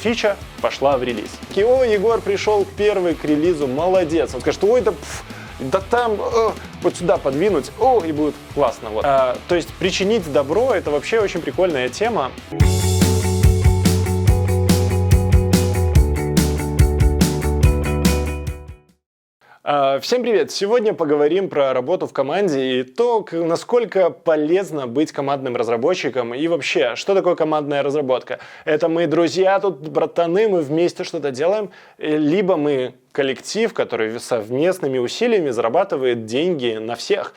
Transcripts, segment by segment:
фича пошла в релиз. О, Егор пришел первый к релизу, молодец. Он скажет, ой, да там вот сюда подвинуть, и будет классно. Вот. То есть причинить добро — это вообще очень прикольная тема. Всем привет! Сегодня поговорим про работу в команде и то, насколько полезно быть командным разработчиком и вообще, что такое командная разработка. Это мы друзья тут, братаны, мы вместе что-то делаем, либо мы коллектив, который совместными усилиями зарабатывает деньги на всех.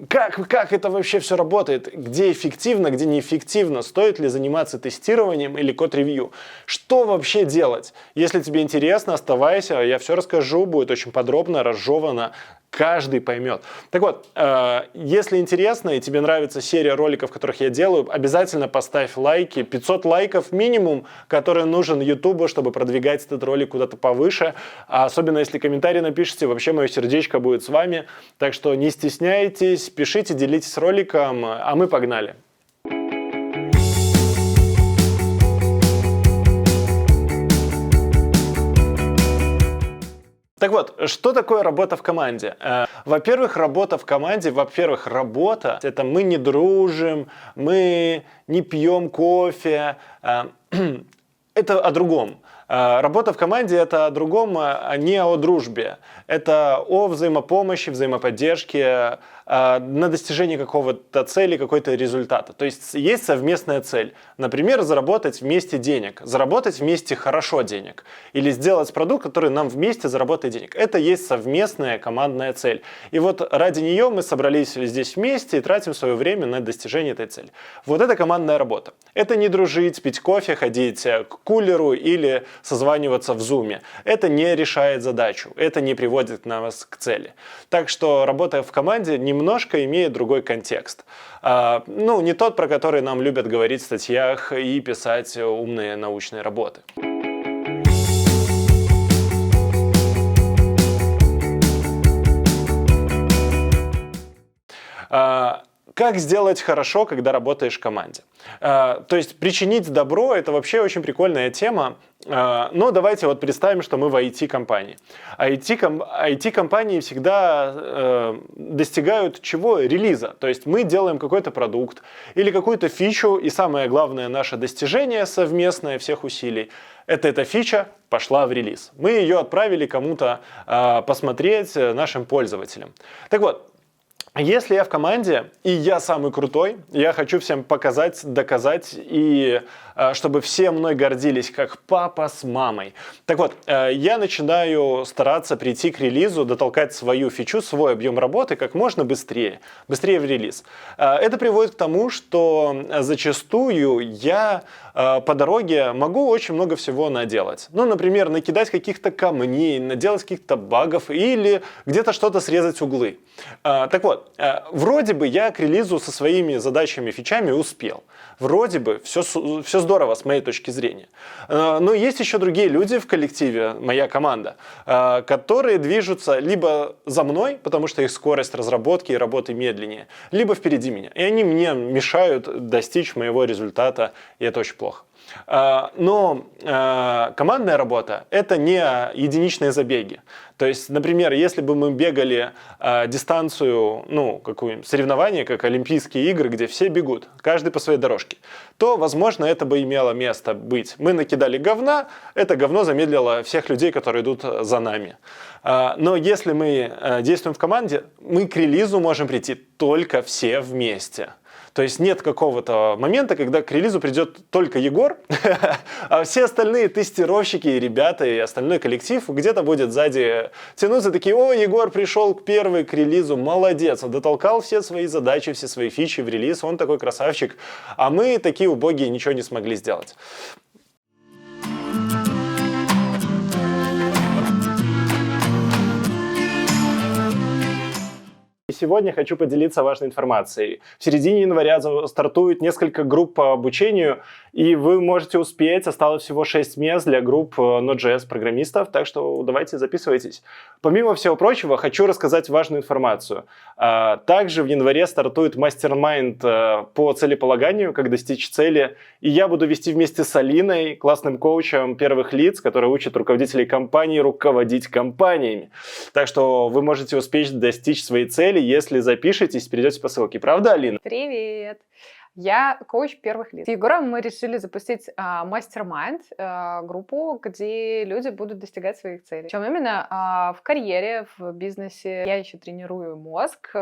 Как это вообще все работает? Где эффективно, где неэффективно? Стоит ли заниматься тестированием или код-ревью? Что вообще делать? Если тебе интересно, оставайся, я все расскажу, будет очень подробно, разжевано. Каждый поймет. Так вот, если интересно и тебе нравится серия роликов, которых я делаю, обязательно поставь лайки. 500 лайков минимум, который нужен YouTube, чтобы продвигать этот ролик куда-то повыше. Особенно если комментарий напишите, вообще мое сердечко будет с вами. Так что не стесняйтесь, пишите, делитесь роликом, а мы погнали. Так вот, что такое работа в команде? Во-первых, работа в команде, работа — это мы не дружим, мы не пьем кофе, это о другом. Работа в команде — это о другом, а не о дружбе. Это о взаимопомощи, взаимоподдержке, на достижение какого-то цели, какой-то результата. То есть есть совместная цель. Например, заработать вместе денег, заработать вместе хорошо денег. Или сделать продукт, который нам вместе заработает денег. Это есть совместная командная цель. И вот ради нее мы собрались здесь вместе и тратим свое время на достижение этой цели. Вот это командная работа. Это не дружить, пить кофе, ходить к кулеру или созваниваться в зуме. Это не решает задачу, это не приводит нас к цели. Так что работа в команде немножко имеет другой контекст. Не тот, про который нам любят говорить в статьях и писать умные научные работы. Как сделать хорошо, когда работаешь в команде? То есть причинить добро — это вообще очень прикольная тема. Но давайте вот представим, что мы в IT-компании. IT-компании всегда достигают чего? Релиза. То есть мы делаем какой-то продукт или какую-то фичу, и самое главное наше достижение совместное всех усилий — эта фича пошла в релиз. Мы ее отправили кому-то посмотреть, нашим пользователям. Так вот, если я в команде, и я самый крутой, я хочу всем показать, доказать, и чтобы все мной гордились, как папа с мамой. Так вот, я начинаю стараться прийти к релизу, дотолкать свою фичу, свой объем работы как можно быстрее в релиз. Это приводит к тому, что зачастую я по дороге могу очень много всего наделать. Например, накидать каких-то камней, наделать каких-то багов или где-то что-то срезать углы. Так вот, вроде бы я к релизу со своими задачами, фичами успел. Вроде бы все здорово с моей точки зрения. Но есть еще другие люди в коллективе, моя команда, которые движутся либо за мной, потому что их скорость разработки и работы медленнее, либо впереди меня. И они мне мешают достичь моего результата, и это очень плохо. Но командная работа — это не единичные забеги. То есть, например, если бы мы бегали дистанцию, какое-нибудь соревнование, как Олимпийские игры, где все бегут, каждый по своей дорожке, то, возможно, это бы имело место быть. Мы накидали говна, это говно замедлило всех людей, которые идут за нами. Но если мы действуем в команде, мы к релизу можем прийти только все вместе. То есть нет какого-то момента, когда к релизу придет только Егор, а все остальные тестировщики, ребята и остальной коллектив где-то будет сзади тянуться, такие: о, Егор пришел первый к релизу, молодец, он дотолкал все свои задачи, все свои фичи в релиз, он такой красавчик, а мы такие убогие ничего не смогли сделать. сегодня хочу поделиться важной информацией. В середине января стартует несколько групп по обучению, и вы можете успеть. Осталось всего 6 мест для групп Node.js программистов, так что давайте записывайтесь. Помимо всего прочего, хочу рассказать важную информацию. Также в январе стартует мастер-майнд по целеполаганию, как достичь цели, и я буду вести вместе с Алиной, классным коучем первых лиц, который учит руководителей компаний руководить компаниями. Так что вы можете успеть достичь своей цели, если запишетесь, перейдете по ссылке. Правда, Алина? Привет! Я коуч первых лиц. С Егором мы решили запустить мастер-майнд, группу, где люди будут достигать своих целей. Причем именно в карьере, в бизнесе. Я еще тренирую мозг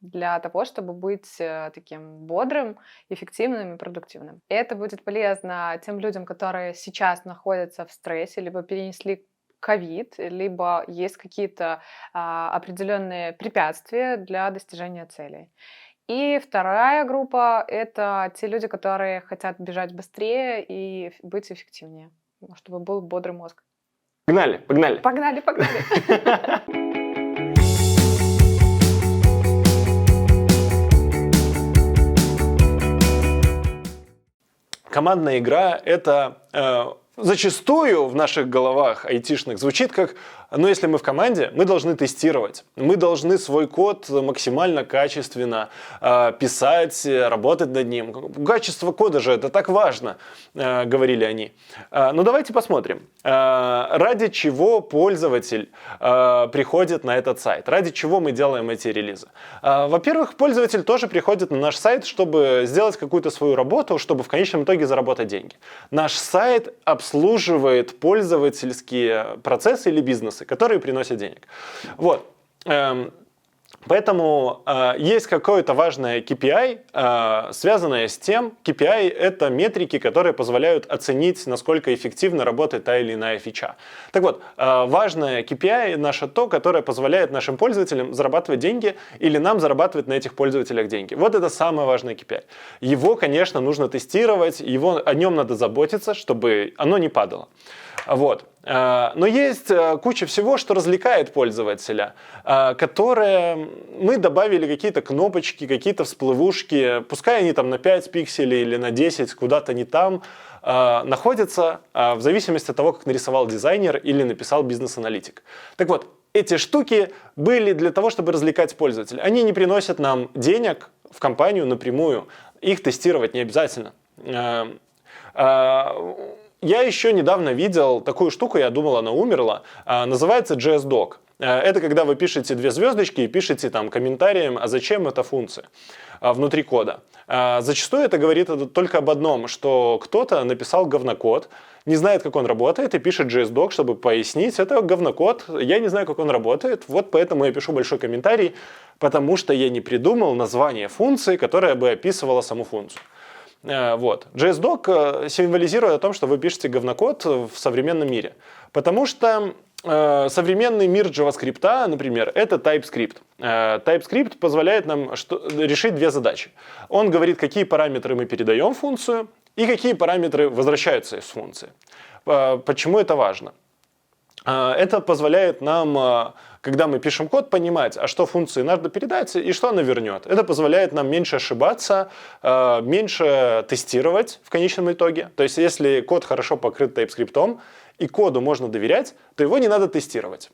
для того, чтобы быть таким бодрым, эффективным и продуктивным. Это будет полезно тем людям, которые сейчас находятся в стрессе, либо перенесли ковид, либо есть какие-то определенные препятствия для достижения целей. И вторая группа — это те люди, которые хотят бежать быстрее и быть эффективнее, чтобы был бодрый мозг. Погнали, погнали. Погнали, погнали. Командная игра — это зачастую в наших головах айтишных звучит как: но если мы в команде, мы должны тестировать, мы должны свой код максимально качественно писать, работать над ним. Качество кода же это так важно, говорили они. Но давайте посмотрим, ради чего пользователь приходит на этот сайт, ради чего мы делаем эти релизы. Во-первых, пользователь тоже приходит на наш сайт, чтобы сделать какую-то свою работу, чтобы в конечном итоге заработать деньги. Наш сайт обслуживает пользовательские процессы или бизнесы, которые приносят денег. Вот. Поэтому есть какое-то важное KPI, связанное с тем, KPI — это метрики, которые позволяют оценить, насколько эффективно работает та или иная фича. Так вот, важное KPI наше то, которое позволяет нашим пользователям зарабатывать деньги или нам зарабатывать на этих пользователях деньги. Вот это самое важное KPI. Его, конечно, нужно тестировать, о нем надо заботиться, чтобы оно не падало. Вот. Но есть куча всего, что развлекает пользователя, которые мы добавили какие-то кнопочки, какие-то всплывушки, пускай они там на 5 пикселей или на 10, куда-то не там, находятся в зависимости от того, как нарисовал дизайнер или написал бизнес-аналитик. Так вот, эти штуки были для того, чтобы развлекать пользователя. Они не приносят нам денег в компанию напрямую, их тестировать не обязательно. Я еще недавно видел такую штуку, я думал, она умерла, называется JSDoc. Это когда вы пишете 2 звездочки и пишете там комментарием, а зачем эта функция внутри кода. Зачастую это говорит только об одном, что кто-то написал говнокод, не знает, как он работает, и пишет JSDoc, чтобы пояснить, это говнокод, я не знаю, как он работает, вот поэтому я пишу большой комментарий, потому что я не придумал название функции, которая бы описывала саму функцию. Вот. JSDoc символизирует о том, что вы пишете говнокод в современном мире. Потому что современный мир JavaScript, например, это TypeScript. TypeScript позволяет нам решить 2 задачи. Он говорит, какие параметры мы передаем в функцию и какие параметры возвращаются из функции. Почему это важно? Это позволяет нам, когда мы пишем код, понимать, а что функции надо передать и что она вернет. Это позволяет нам меньше ошибаться, меньше тестировать в конечном итоге. То есть, если код хорошо покрыт TypeScript и коду можно доверять, то его не надо тестировать.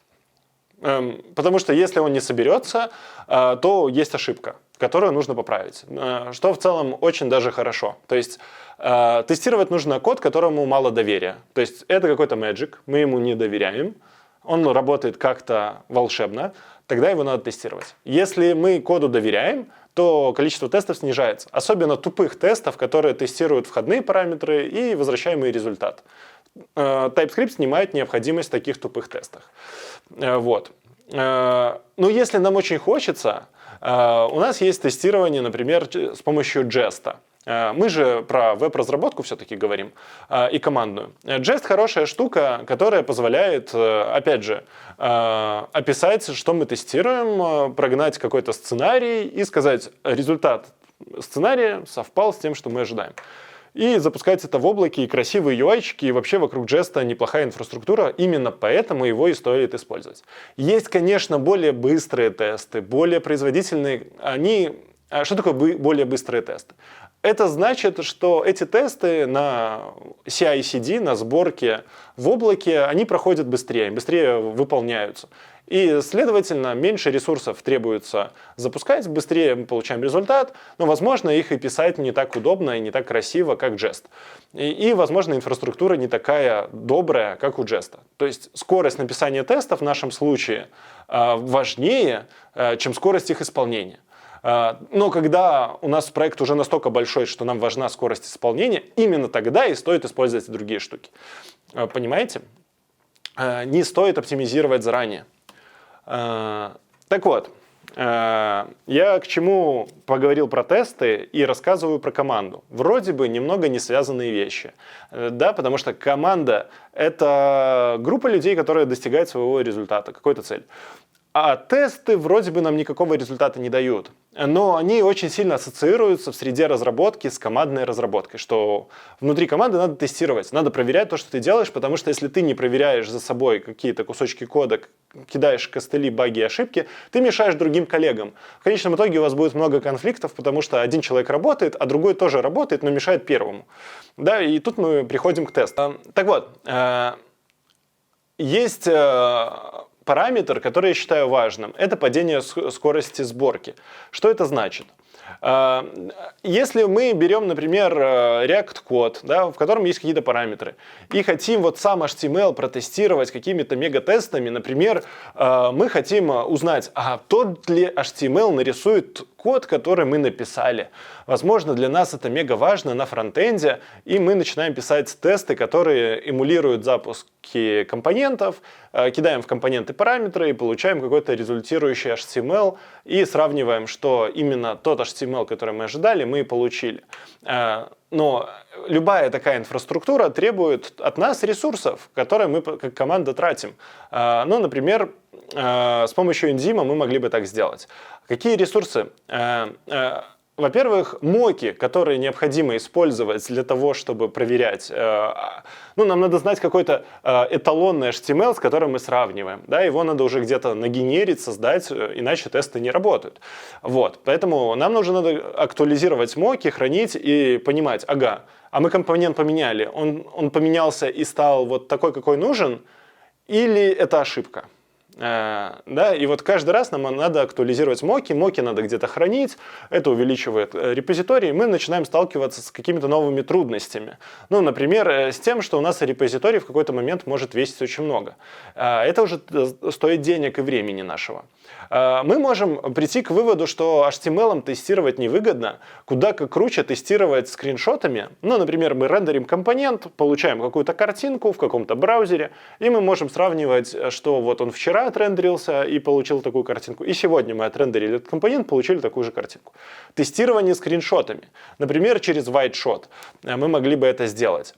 Потому что если он не соберется, то есть ошибка, которую нужно поправить. Что в целом очень даже хорошо. То есть тестировать нужно код, которому мало доверия. То есть это какой-то magic, мы ему не доверяем, он работает как-то волшебно, тогда его надо тестировать. Если мы коду доверяем, то количество тестов снижается. Особенно тупых тестов, которые тестируют входные параметры и возвращаемый результат. TypeScript снимает необходимость в таких тупых тестах. Вот. Но если нам очень хочется, у нас есть тестирование, например, с помощью Jest. Мы же про веб-разработку все-таки говорим, и командную. Jest хорошая штука, которая позволяет, опять же, описать, что мы тестируем, прогнать какой-то сценарий и сказать, результат сценария совпал с тем, что мы ожидаем. и запускать это в облаке, и красивые UI-чики, и вообще вокруг Jest неплохая инфраструктура, именно поэтому его и стоит использовать. Есть, конечно, более быстрые тесты, более производительные. Что такое более быстрые тесты? Это значит, что эти тесты на CI/CD, на сборке в облаке, они проходят быстрее выполняются. И, следовательно, меньше ресурсов требуется запускать, быстрее мы получаем результат, но, возможно, их и писать не так удобно и не так красиво, как Jest. И возможно, инфраструктура не такая добрая, как у Jest. То есть скорость написания тестов в нашем случае важнее, чем скорость их исполнения. Но когда у нас проект уже настолько большой, что нам важна скорость исполнения, именно тогда и стоит использовать другие штуки. Понимаете? Не стоит оптимизировать заранее. Так вот, я к чему поговорил про тесты и рассказываю про команду. Вроде бы немного не связанные вещи, да, потому что команда — это группа людей, которые достигают своего результата, какой-то цели. А тесты вроде бы нам никакого результата не дают. Но они очень сильно ассоциируются в среде разработки с командной разработкой, что внутри команды надо тестировать, надо проверять то, что ты делаешь, потому что если ты не проверяешь за собой какие-то кусочки кода, кидаешь костыли, баги и ошибки, ты мешаешь другим коллегам. В конечном итоге у вас будет много конфликтов, потому что один человек работает, а другой тоже работает, но мешает первому. Да, и тут мы приходим к тесту. Так вот, есть параметр, который я считаю важным, это падение скорости сборки. Что это значит? Если мы берем, например, React-код, да, в котором есть какие-то параметры, и хотим вот сам HTML протестировать какими-то мегатестами, например, мы хотим узнать, тот ли HTML нарисует код, который мы написали. Возможно, для нас это мега важно на фронтенде, и мы начинаем писать тесты, которые эмулируют запуски компонентов, кидаем в компоненты параметры и получаем какой-то результирующий HTML, и сравниваем, что именно тот HTML, который мы ожидали, мы и получили. Но любая такая инфраструктура требует от нас ресурсов, которые мы как команда тратим. Ну, например, с помощью Enzyme мы могли бы так сделать. Какие ресурсы? Во-первых, моки, которые необходимо использовать для того, чтобы проверять. Нам надо знать какой-то эталонный HTML, с которым мы сравниваем. Да, его надо уже где-то нагенерить, создать, иначе тесты не работают. Вот. Поэтому нам надо актуализировать моки, хранить и понимать, а мы компонент поменяли, он поменялся и стал вот такой, какой нужен, или это ошибка? Да, и вот каждый раз нам надо актуализировать моки надо где-то хранить, это увеличивает репозиторий, и мы начинаем сталкиваться с какими-то новыми трудностями. Например, с тем, что у нас репозиторий в какой-то момент может весить очень много. Это уже стоит денег и времени нашего. Мы можем прийти к выводу, что HTML тестировать невыгодно, куда как круче тестировать скриншотами. Например, мы рендерим компонент, получаем какую-то картинку в каком-то браузере, и мы можем сравнивать, что вот он вчера отрендерился и получил такую картинку, и сегодня мы отрендерили этот компонент, получили такую же картинку. Тестирование скриншотами. Например, через WhiteShot мы могли бы это сделать.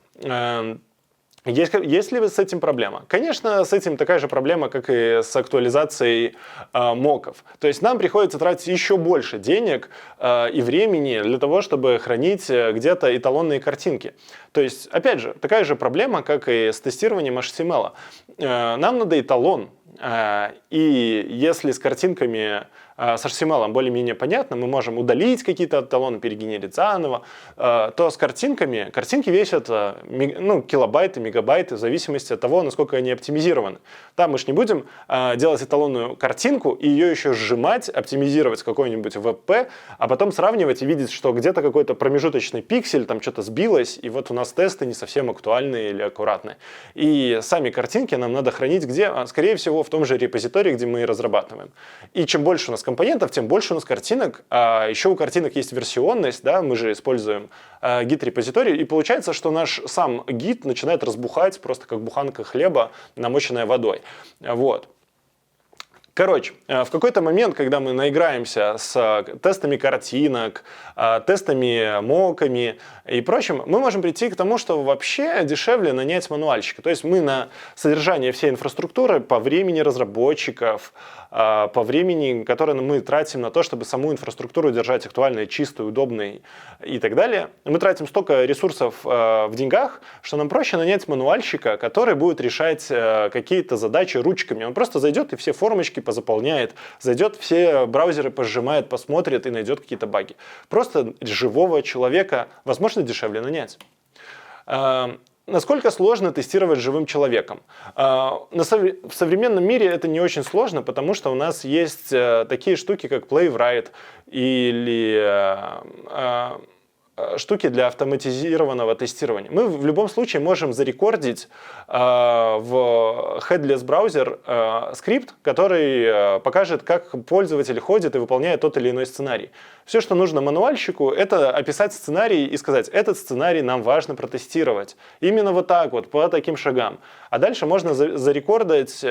Есть ли с этим проблема? Конечно, с этим такая же проблема, как и с актуализацией моков. То есть нам приходится тратить еще больше денег и времени для того, чтобы хранить где-то эталонные картинки. То есть, опять же, такая же проблема, как и с тестированием HTML. Нам надо эталон. И если с картинками, с HTML более-менее понятно, мы можем удалить какие-то эталоны, перегенерить заново, то с картинки весят килобайты, мегабайты, в зависимости от того, насколько они оптимизированы. Да, мы же не будем делать эталонную картинку и ее еще сжимать, оптимизировать какой-нибудь WebP, а потом сравнивать и видеть, что где-то какой-то промежуточный пиксель, там что-то сбилось, и вот у нас тесты не совсем актуальные или аккуратные. И сами картинки нам надо хранить где? Скорее всего, в том же репозитории, где мы и разрабатываем. И чем больше у нас компонентов, тем больше у нас картинок. А еще у картинок есть версионность, да, мы же используем гид-репозиторий, и получается, что наш сам гид начинает разбухать просто как буханка хлеба, намоченная водой. Вот. Короче, в какой-то момент, когда мы наиграемся с тестами картинок, тестами, моками и прочим, мы можем прийти к тому, что вообще дешевле нанять мануальщика. То есть мы на содержание всей инфраструктуры по времени разработчиков, по времени, которое мы тратим на то, чтобы саму инфраструктуру держать актуальной, чистой, удобной и так далее, мы тратим столько ресурсов в деньгах, что нам проще нанять мануальщика, который будет решать какие-то задачи ручками. Он просто зайдет и все формочки позаполняет, зайдет, все браузеры пожимает, посмотрит и найдет какие-то баги. Просто живого человека, возможно, дешевле нанять. Насколько сложно тестировать живым человеком? В современном мире это не очень сложно, потому что у нас есть такие штуки, как Playwright или штуки для автоматизированного тестирования. Мы в любом случае можем зарекордить в headless браузер скрипт, который покажет, как пользователь ходит и выполняет тот или иной сценарий. Все, что нужно мануальщику, это описать сценарий и сказать, этот сценарий нам важно протестировать. Именно вот так вот, по таким шагам. А дальше можно зарекордить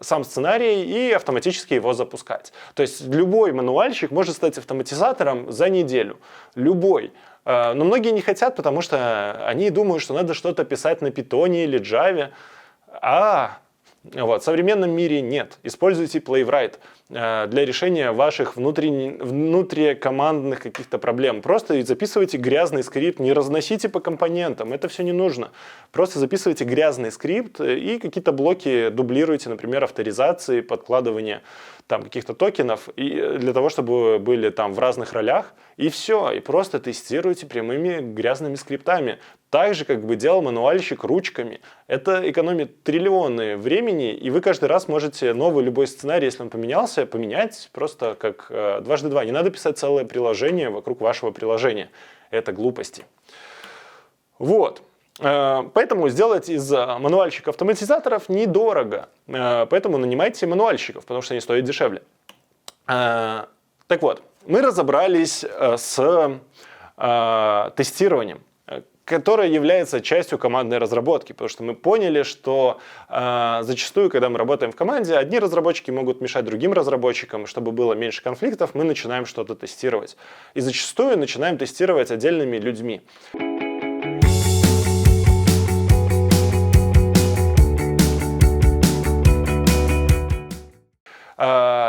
сам сценарий и автоматически его запускать. То есть любой мануальщик может стать автоматизатором за неделю. Любой. Но многие не хотят, потому что они думают, что надо что-то писать на Python или Java. В современном мире нет. Используйте Playwright для решения ваших внутрикомандных каких-то проблем. Просто записывайте грязный скрипт, не разносите по компонентам, это все не нужно. Просто записывайте грязный скрипт и какие-то блоки дублируйте, например, авторизации, подкладывание там каких-то токенов, и для того, чтобы были там в разных ролях, и все, и просто тестируйте прямыми грязными скриптами. Так же, как бы делал мануальщик ручками. Это экономит триллионы времени, и вы каждый раз можете новый любой сценарий, если он поменялся, поменять просто как дважды два. Не надо писать целое приложение вокруг вашего приложения. Это глупости. Вот. Поэтому сделать из мануальщиков-автоматизаторов недорого. Поэтому нанимайте мануальщиков, потому что они стоят дешевле. Так вот, мы разобрались с тестированием, которое является частью командной разработки, потому что мы поняли, что зачастую, когда мы работаем в команде, одни разработчики могут мешать другим разработчикам, чтобы было меньше конфликтов, мы начинаем что-то тестировать. И зачастую начинаем тестировать отдельными людьми.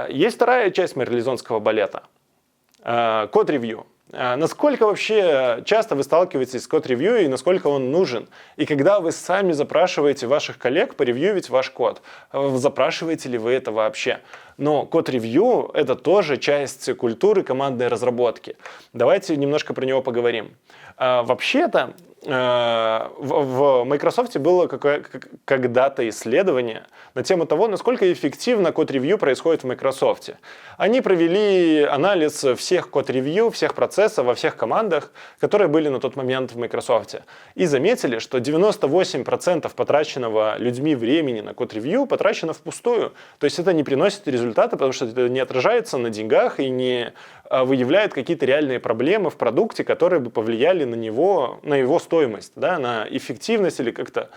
Есть вторая часть марлезонского балета – код-ревью. Насколько вообще часто вы сталкиваетесь с код-ревью и насколько он нужен? И когда вы сами запрашиваете ваших коллег поревьювить ваш код, запрашиваете ли вы это вообще? Но код-ревью – это тоже часть культуры командной разработки. Давайте немножко про него поговорим. Вообще-то в Microsoft было когда-то исследование на тему того, насколько эффективно код-ревью происходит в Microsoft. Они провели анализ всех код-ревью, всех процессов во всех командах, которые были на тот момент в Microsoft. И заметили, что 98% потраченного людьми времени на код-ревью потрачено впустую. То есть это не приносит результата, потому что это не отражается на деньгах и не выявляет какие-то реальные проблемы в продукте, которые бы повлияли на него, на его стоимость, да, на эффективность или как-то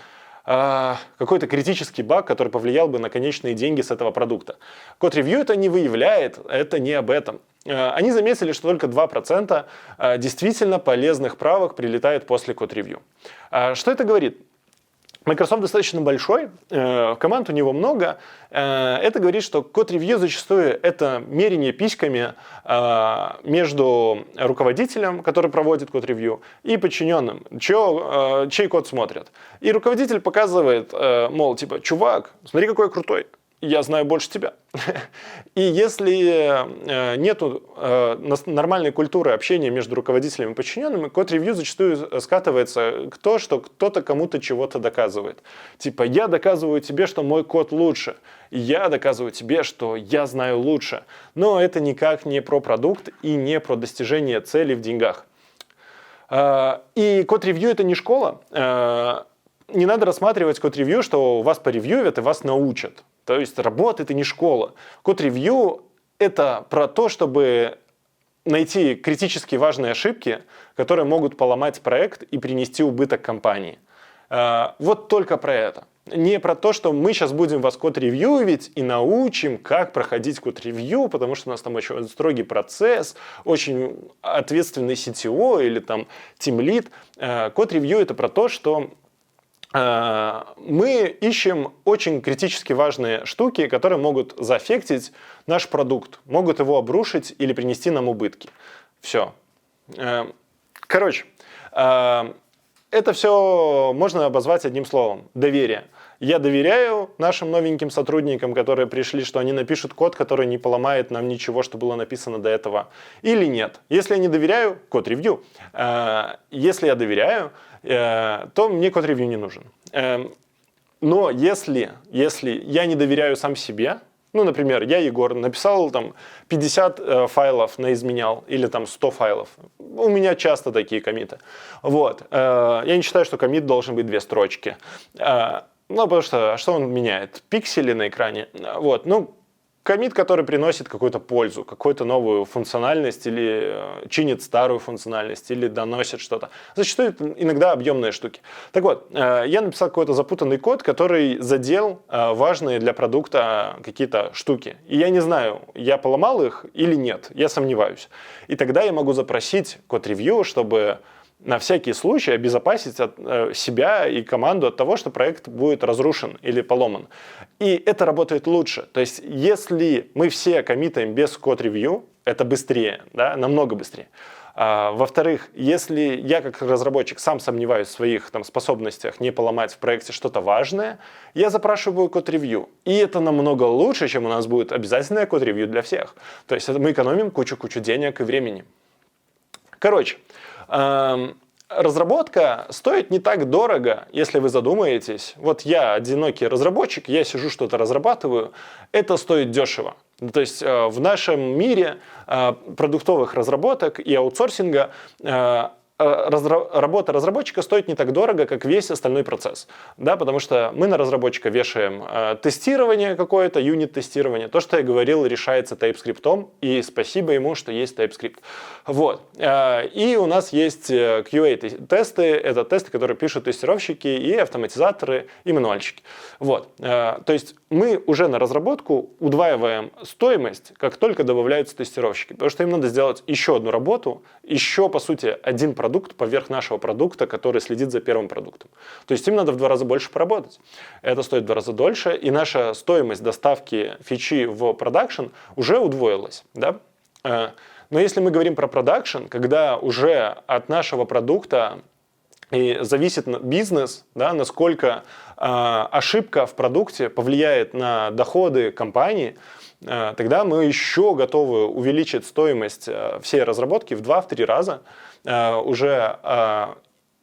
какой-то критический баг, который повлиял бы на конечные деньги с этого продукта. Код-ревью это не выявляет, это не об этом. Они заметили, что только 2% действительно полезных правок прилетает после код-ревью. Что это говорит? Microsoft достаточно большой, команд у него много. Это говорит, что код-ревью зачастую это мерение письками между руководителем, который проводит код-ревью, и подчиненным, чей код смотрят. И руководитель показывает, мол, типа, чувак, смотри, какой я крутой. Я знаю больше тебя. И если нету нормальной культуры общения между руководителем и подчиненным, код-ревью зачастую скатывается к тому, что кто-то кому-то чего-то доказывает. Типа, я доказываю тебе, что мой код лучше. Я доказываю тебе, что я знаю лучше. Но это никак не про продукт и не про достижение цели в деньгах. И код-ревью это не школа. Не надо рассматривать код-ревью, что вас поревьювят и вас научат. То есть работа – это не школа. Код-ревью – это про то, чтобы найти критически важные ошибки, которые могут поломать проект и принести убыток компании. Вот только про это. не про то, что мы сейчас будем вас код-ревьювить и научим, как проходить код-ревью, потому что у нас там очень строгий процесс, очень ответственный CTO или там тимлид. Код-ревью — это про то, что мы ищем очень критически важные штуки, которые могут заэффектить наш продукт, могут его обрушить или принести нам убытки. Все. Короче, это все можно обозвать одним словом – доверие. Я доверяю нашим новеньким сотрудникам, которые пришли, что они напишут код, который не поломает нам ничего, что было написано до этого, или нет. Если я не доверяю – код-ревью. Если я доверяю, то мне код-ревью не нужен. Но если я не доверяю сам себе, ну, например, я, Егор, написал там 50 файлов наизменял или там 100 файлов. У меня часто такие коммиты. Вот. Я не считаю, что коммит должен быть 2 строчки. Ну, потому что он меняет? Пиксели на экране. Вот. Ну, коммит, который приносит какую-то пользу, какую-то новую функциональность или чинит старую функциональность, или доносит что-то. Зачастую это иногда объемные штуки. Так вот, я написал какой-то запутанный код, который задел важные для продукта какие-то штуки. И я не знаю, я поломал их или нет, я сомневаюсь. И тогда я могу запросить код-ревью, чтобы на всякий случай обезопасить себя и команду от того, что проект будет разрушен или поломан. И это работает лучше. То есть, если мы все коммитаем без код-ревью, это быстрее, да, намного быстрее. Во-вторых, если я как разработчик сам сомневаюсь в своих способностях не поломать в проекте что-то важное, я запрашиваю код-ревью. И это намного лучше, чем у нас будет обязательное код-ревью для всех. То есть мы экономим кучу денег и времени. Короче, разработка стоит не так дорого, если вы задумаетесь. Вот я одинокий разработчик, я сижу, что-то разрабатываю, это стоит дешево. То есть в нашем мире продуктовых разработок и аутсорсинга работа разработчика стоит не так дорого, как весь остальной процесс. Да, потому что мы на разработчика вешаем тестирование какое-то, юнит-тестирование. То, что я говорил, решается TypeScript, и спасибо ему, что есть TypeScript. Вот. И у нас есть QA-тесты. Это тесты, которые пишут тестировщики и автоматизаторы, и мануальщики. Вот. То есть мы уже на разработку удваиваем стоимость, как только добавляются тестировщики. Потому что им надо сделать еще одну работу, еще, по сути, один продукт поверх нашего продукта, который следит за первым продуктом. То есть им надо в 2 раза больше поработать. Это стоит в 2 раза дольше, и наша стоимость доставки фичи в продакшн уже удвоилась. Да? Но если мы говорим про продакшн, когда уже от нашего продукта и зависит бизнес, да, насколько ошибка в продукте повлияет на доходы компании, тогда мы еще готовы увеличить стоимость всей разработки в 2-3 раза, уже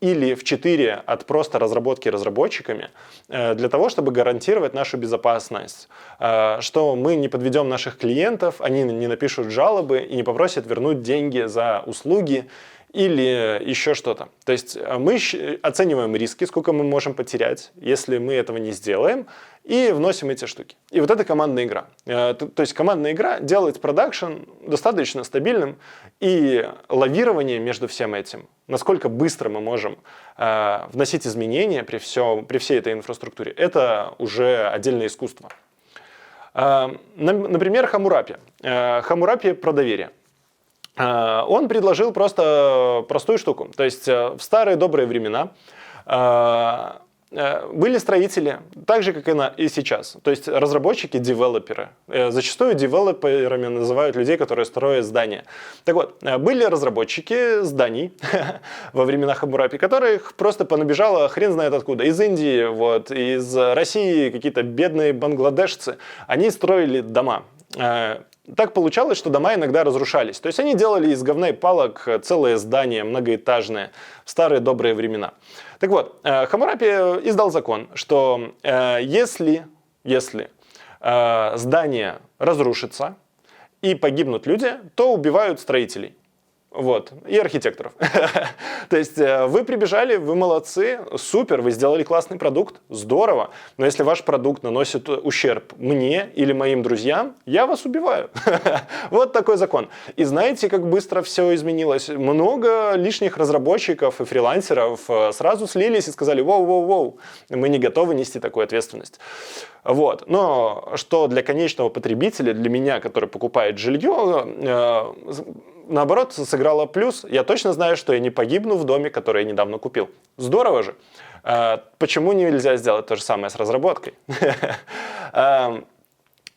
или в 4 от просто разработки разработчиками, для того, чтобы гарантировать нашу безопасность, что мы не подведем наших клиентов, они не напишут жалобы и не попросят вернуть деньги за услуги или еще что-то. То есть мы оцениваем риски, сколько мы можем потерять, если мы этого не сделаем, и вносим эти штуки. И вот это командная игра. То есть командная игра делает продакшн достаточно стабильным, и лавирование между всем этим, насколько быстро мы можем вносить изменения при всей этой инфраструктуре, это уже отдельное искусство. Например, Хамурапи. Хамурапи про доверие. Он предложил просто простую штуку. То есть в старые добрые времена были строители, так же, как и сейчас. То есть разработчики, девелоперы. Зачастую девелоперами называют людей, которые строят здания. Так вот, были разработчики зданий во времена Хамурапи, которых просто понабежало хрен знает откуда. Из Индии, вот, из России какие-то бедные бангладешцы. Они строили дома. Так получалось, что дома иногда разрушались. То есть они делали из говна и палок целые здания многоэтажные в старые добрые времена. Так вот, Хамурапи издал закон, что если здание разрушится и погибнут люди, то убивают строителей. Вот, и архитекторов. То есть вы прибежали, вы молодцы, супер, вы сделали классный продукт, здорово. Но если ваш продукт наносит ущерб мне или моим друзьям, я вас убиваю. Вот такой закон. И знаете, как быстро все изменилось? Много лишних разработчиков и фрилансеров сразу слились и сказали: воу-воу-воу, мы не готовы нести такую ответственность. Вот. Но что для конечного потребителя, для меня, который покупает жилье, наоборот, сыграло плюс. Я точно знаю, что я не погибну в доме, который я недавно купил. Здорово же. Почему нельзя сделать то же самое с разработкой?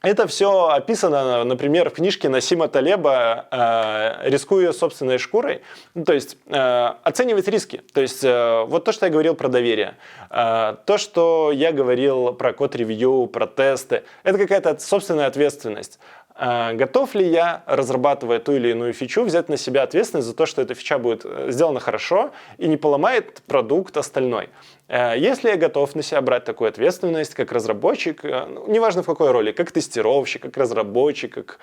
Это все описано, например, в книжке Насима Талеба «Рискуя собственной шкурой». То есть оценивать риски. То есть вот то, что я говорил про доверие, то, что я говорил про код-ревью, про тесты, это какая-то собственная ответственность. Готов ли я, разрабатывая ту или иную фичу, взять на себя ответственность за то, что эта фича будет сделана хорошо и не поломает продукт остальной? Если я готов на себя брать такую ответственность, как разработчик, неважно в какой роли, как тестировщик, как разработчик, как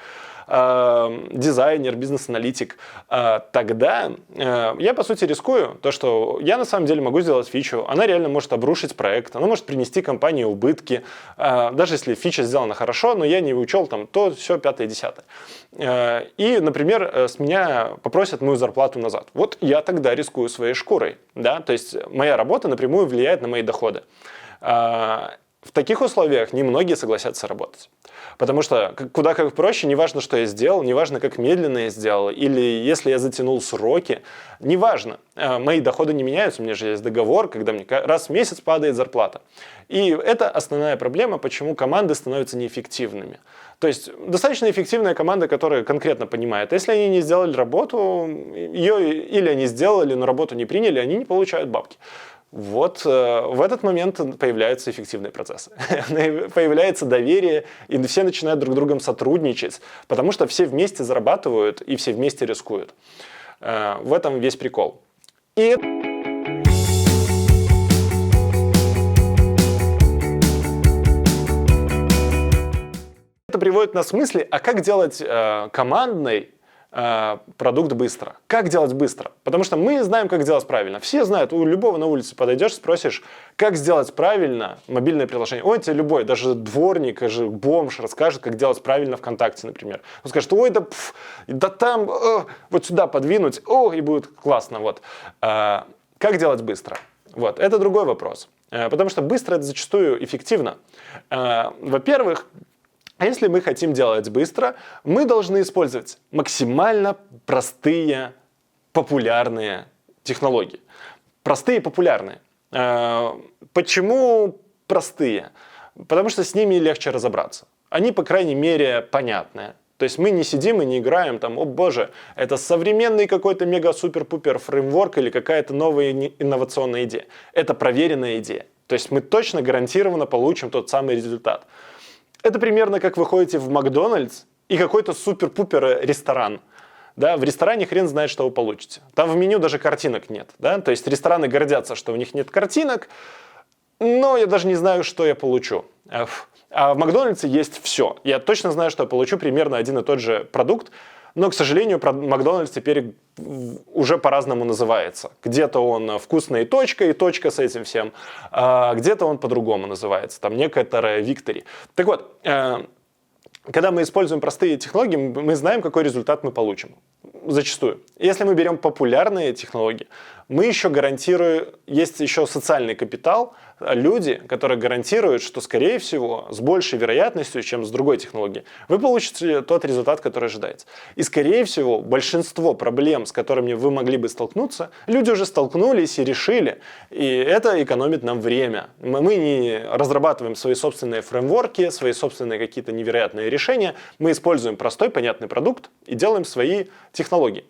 дизайнер, бизнес-аналитик, тогда я, по сути, рискую то, что я на самом деле могу сделать фичу, она реально может обрушить проект, она может принести компании убытки, даже если фича сделана хорошо, но я не учел там то, все, пятое, десятое. И, например, с меня попросят мою зарплату назад. Вот я тогда рискую своей шкурой, да, то есть моя работа напрямую влияет на мои доходы. В таких условиях немногие согласятся работать. Потому что куда как проще, неважно, что я сделал, неважно, как медленно я сделал, или если я затянул сроки, неважно. Мои доходы не меняются, у меня же есть договор, когда мне раз в месяц падает зарплата. И это основная проблема, почему команды становятся неэффективными. То есть достаточно эффективная команда, которая конкретно понимает, если они не сделали работу, ее или они сделали, но работу не приняли, они не получают бабки. Вот в этот момент появляются эффективные процессы, появляется доверие, и все начинают друг с другом сотрудничать, потому что все вместе зарабатывают и все вместе рискуют. В этом весь прикол. И это приводит нас к мысли, а как делать командный продукт быстро. Как делать быстро? Потому что мы знаем, как делать правильно. Все знают, у любого на улице подойдешь, спросишь, как сделать правильно мобильное приложение. Ой, тебе любой, даже дворник, даже бомж расскажет, как делать правильно ВКонтакте, например. Он скажет: ой, да там, вот сюда подвинуть, и будет классно. Вот. Как делать быстро? Вот. Это другой вопрос. Потому что быстро это зачастую эффективно. Во-первых, если мы хотим делать быстро, мы должны использовать максимально простые, популярные технологии. Простые и популярные. Почему простые? Потому что с ними легче разобраться. Они, по крайней мере, понятные. То есть мы не сидим и не играем там: о боже, это современный какой-то мега-супер-пупер фреймворк или какая-то новая инновационная идея. Это проверенная идея. То есть мы точно гарантированно получим тот самый результат. Это примерно как вы ходите в Макдональдс и какой-то супер-пупер ресторан. Да, в ресторане хрен знает, что вы получите. Там в меню даже картинок нет. Да? То есть рестораны гордятся, что у них нет картинок, но я даже не знаю, что я получу. А в Макдональдсе есть все. Я точно знаю, что я получу примерно один и тот же продукт, но, к сожалению, Макдональдс теперь уже по-разному называется. Где-то он вкусная и точка с этим всем, а где-то он по-другому называется, там некоторая Victory. Так вот, когда мы используем простые технологии, мы знаем, какой результат мы получим. Зачастую. Если мы берем популярные технологии, мы еще гарантируем, есть еще социальный капитал, люди, которые гарантируют, что, скорее всего, с большей вероятностью, чем с другой технологией, вы получите тот результат, который ожидается. И, скорее всего, большинство проблем, с которыми вы могли бы столкнуться, люди уже столкнулись и решили. И это экономит нам время. Мы не разрабатываем свои собственные фреймворки, свои собственные какие-то невероятные решения. Мы используем простой, понятный продукт и делаем свои технологии.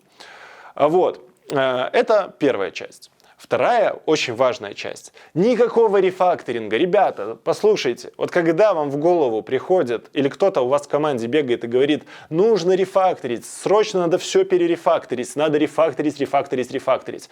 Вот. Это первая часть. Вторая, очень важная часть. Никакого рефакторинга. Ребята, послушайте, вот когда вам в голову приходит, или кто-то у вас в команде бегает и говорит: нужно рефакторить, срочно надо все перерефакторить, надо рефакторить.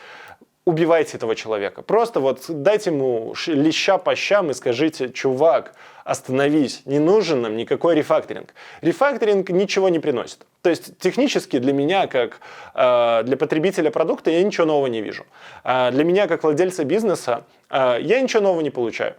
Убивайте этого человека. Просто вот дайте ему леща по щам и скажите: чувак, остановись, не нужен нам никакой рефакторинг. Рефакторинг ничего не приносит. То есть технически для меня, как для потребителя продукта, я ничего нового не вижу. Для меня, как владельца бизнеса, я ничего нового не получаю.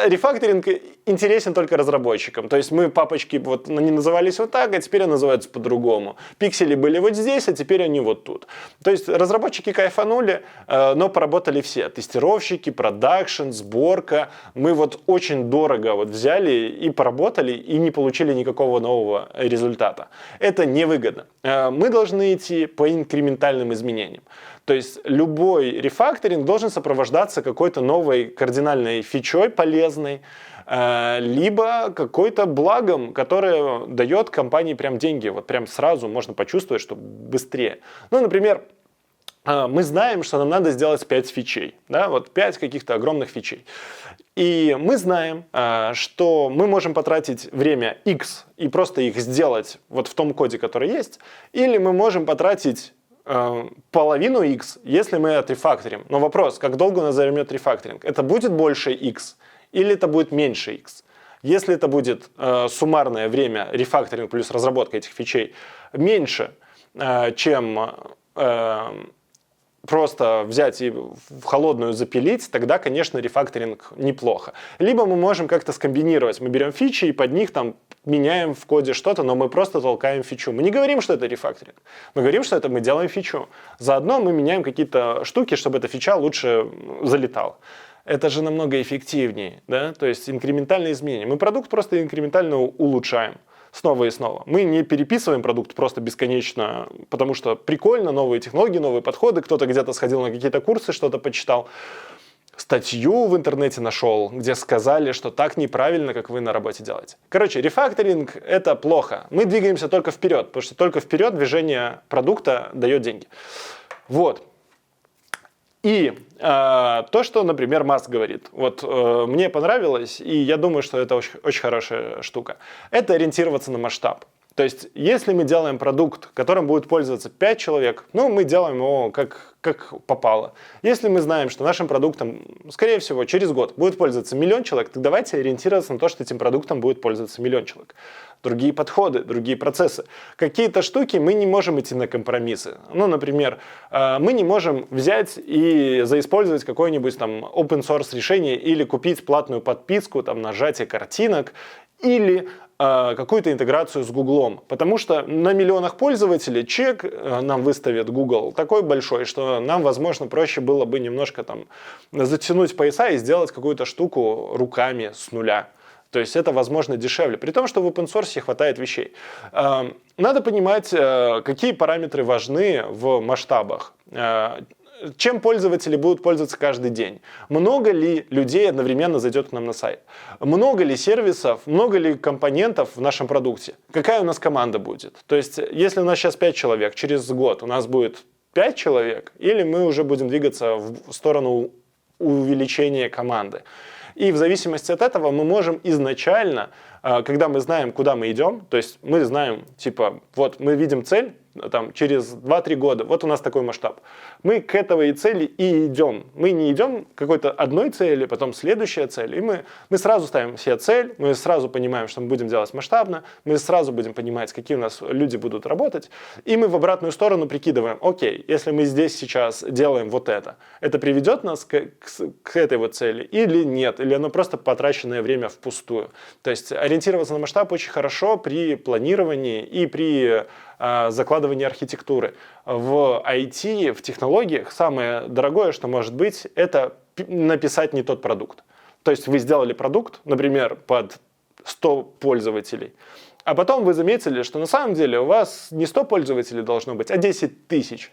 Рефакторинг интересен только разработчикам. То есть мы папочки вот они назывались вот так, а теперь они называются по-другому. Пиксели были вот здесь, а теперь они вот тут. То есть разработчики кайфанули, но поработали все. Тестировщики, продакшн, сборка. Мы вот очень дорого вот взяли и поработали, и не получили никакого нового результата. Это невыгодно. Мы должны идти по инкрементальным изменениям. То есть любой рефакторинг должен сопровождаться какой-то новой кардинальной фичой полезной, либо какой-то благом, которое дает компании прям деньги. Вот прям сразу можно почувствовать, что быстрее. Ну, например, мы знаем, что нам надо сделать 5 фичей. Да? Вот 5 каких-то огромных фичей. И мы знаем, что мы можем потратить время X и просто их сделать вот в том коде, который есть, или мы можем потратить половину X, если мы отрефакторим. Но вопрос, как долго у нас займет рефакторинг? Это будет больше X или это будет меньше X? Если это будет суммарное время рефакторинг плюс разработка этих фичей меньше, чем просто взять и в холодную запилить, тогда, конечно, рефакторинг неплохо. Либо мы можем как-то скомбинировать. Мы берем фичи и под них там меняем в коде что-то, но мы просто толкаем фичу. Мы не говорим, что это рефакторинг. Мы говорим, что это мы делаем фичу. Заодно мы меняем какие-то штуки, чтобы эта фича лучше залетала. Это же намного эффективнее, да? То есть инкрементальные изменения. Мы продукт просто инкрементально улучшаем. Снова и снова. Мы не переписываем продукт просто бесконечно, потому что прикольно, новые технологии, новые подходы, кто-то где-то сходил на какие-то курсы, что-то почитал. Статью в интернете нашел, где сказали, что так неправильно, как вы на работе делаете. Короче, рефакторинг — это плохо. Мы двигаемся только вперед, потому что только вперед движение продукта дает деньги. Вот. И то, что, например, Маск говорит, вот мне понравилось, и я думаю, что это очень, очень хорошая штука, это ориентироваться на масштаб. То есть, если мы делаем продукт, которым будет пользоваться 5 человек, ну, мы делаем его как попало. Если мы знаем, что нашим продуктом, скорее всего, через год будет пользоваться 1 000 000 человек, то давайте ориентироваться на то, что этим продуктом будет пользоваться 1 000 000 человек. Другие подходы, другие процессы. Какие-то штуки мы не можем идти на компромиссы. Ну, например, мы не можем взять и заиспользовать какое-нибудь там open source решение или купить платную подписку, там, нажатие картинок, или какую-то интеграцию с Гуглом. Потому что на миллионах пользователей чек нам выставит Google такой большой, что нам, возможно, проще было бы немножко там затянуть пояса и сделать какую-то штуку руками с нуля. То есть это, возможно, дешевле. При том, что в open source хватает вещей. Надо понимать, какие параметры важны в масштабах. Чем пользователи будут пользоваться каждый день? Много ли людей одновременно зайдет к нам на сайт? Много ли сервисов, много ли компонентов в нашем продукте? Какая у нас команда будет? То есть, если у нас сейчас 5 человек, через год у нас будет 5 человек, или мы уже будем двигаться в сторону увеличения команды? И в зависимости от этого мы можем изначально, когда мы знаем, куда мы идем, то есть мы знаем, типа, вот мы видим цель, там, через 2-3 года, вот у нас такой масштаб. Мы к этой цели и идем. Мы не идем к какой-то одной цели, потом следующая цель. И мы сразу ставим себе цель, мы сразу понимаем, что мы будем делать масштабно, мы сразу будем понимать, какие у нас люди будут работать, и мы в обратную сторону прикидываем, окей, если мы здесь сейчас делаем вот это приведет нас к этой вот цели или нет, или оно просто потраченное время впустую. То есть ориентироваться на масштаб очень хорошо при планировании и при закладывание архитектуры. В IT, в технологиях самое дорогое, что может быть, это написать не тот продукт. То есть вы сделали продукт, например, под 100 пользователей, а потом вы заметили, что на самом деле у вас не 100 пользователей должно быть, а 10 тысяч.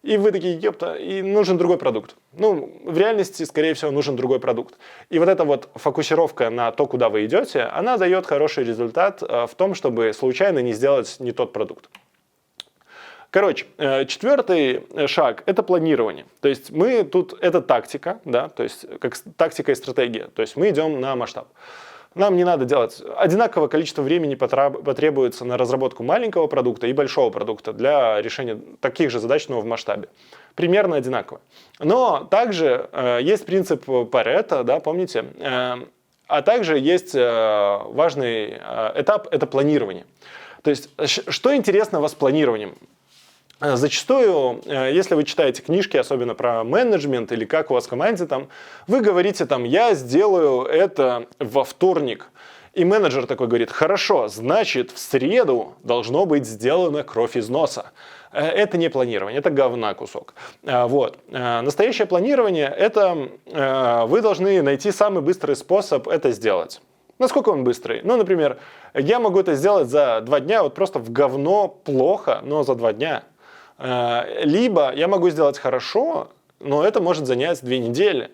И вы такие, ёпта, и нужен другой продукт. Ну, в реальности, скорее всего, нужен другой продукт. И вот эта вот фокусировка на то, куда вы идете, она дает хороший результат в том, чтобы случайно не сделать не тот продукт. Короче, 4-й шаг – это планирование. То есть мы тут, это тактика, да, то есть как тактика и стратегия. То есть мы идем на масштаб. Нам не надо делать одинаковое количество времени потребуется на разработку маленького продукта и большого продукта для решения таких же задач, но в масштабе. Примерно одинаково. Но также есть принцип Парето, да, помните? А также есть важный этап – это планирование. То есть, что интересного с планированием? Зачастую, если вы читаете книжки, особенно про менеджмент или как у вас в команде, там, вы говорите, там, я сделаю это во вторник. И менеджер такой говорит, хорошо, значит, в среду должно быть сделано кровь из носа. Это не планирование, это говна кусок. Вот. Настоящее планирование, это вы должны найти самый быстрый способ это сделать. Насколько он быстрый? Ну, например, я могу это сделать за 2 дня, вот просто в говно плохо, но за 2 дня. Либо я могу сделать хорошо, но это может занять 2 недели.